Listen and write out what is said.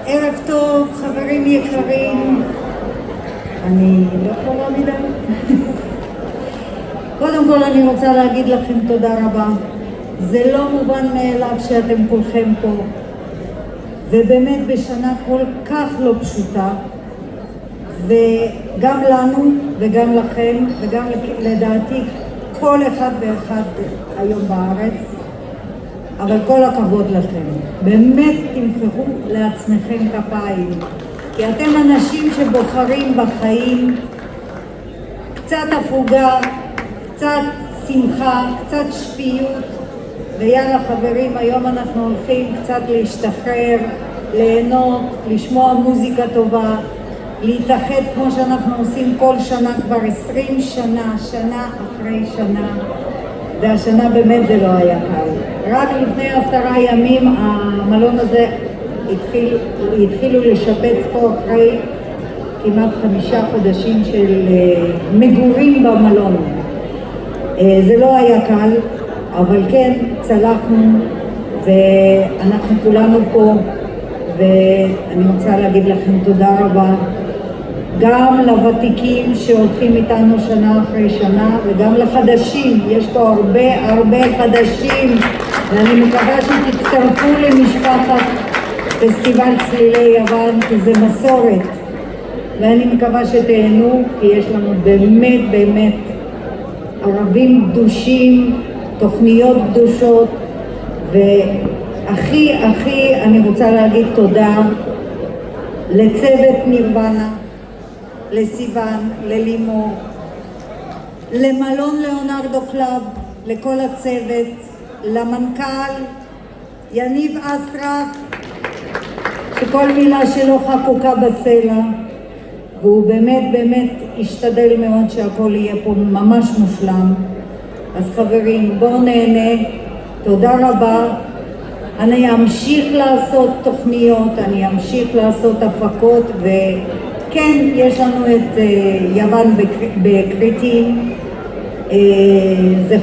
ערב טוב, חברים יקרים. אני לא קורא מדי. קודם כל אני רוצה להגיד לכם תודה רבה. זה לא מובן מאליו שאתם כולכם פה. ובאמת בשנה כל כך לא פשוטה. וגם לנו וגם לכם וגם לדעתי כל אחד ואחד היום בארץ. אבל כל הכבוד לכם. באמת תמחאו לעצמכם כפיים. כי אתם אנשים שבוחרים בחיים קצת הפוגה, קצת שמחה, קצת שפיות. ויאללה חברים, היום אנחנו הולכים קצת להשתחרר, ליהנות, לשמוע מוזיקה טובה, להתאחד כמו שאנחנו עושים כל שנה, כבר 20 שנה, שנה אחרי שנה. והשנה באמת זה לא היה קל. רק לפני 10 ימים המלון הזה התחילו לשפץ פה אחרי כמעט 5 חודשים של מגורים במלון. זה לא היה קל, אבל כן צלחנו ואנחנו כולנו פה, ואני רוצה להגיד לכם תודה רבה. גם לוותיקים שהולכים איתנו שנה אחרי שנה, וגם לחדשים, יש פה הרבה חדשים, ואני מקווה שתצטרפו למשפחת פסטיבל צלילי יוון, כי זה מסורת, ואני מקווה שתהנו, כי יש לנו באמת ערבים קדושים, תוכניות קדושות, והכי אני רוצה להגיד תודה לצוות נירוונה, לסיוון, ללימור, למלון ליאונרדו קלאב, לכל הצוות, למנכ"ל יניב אסרף, שכל מילה שלו חקוקה בסלע, והוא באמת השתדל מאוד שהכל יהיה פה ממש מושלם. אז חברים, בואו נהנה, תודה רבה. אני אמשיך לעשות תוכניות, אני אמשיך לעשות הפקות, וכן, יש לנו את יוון בקריטים, זה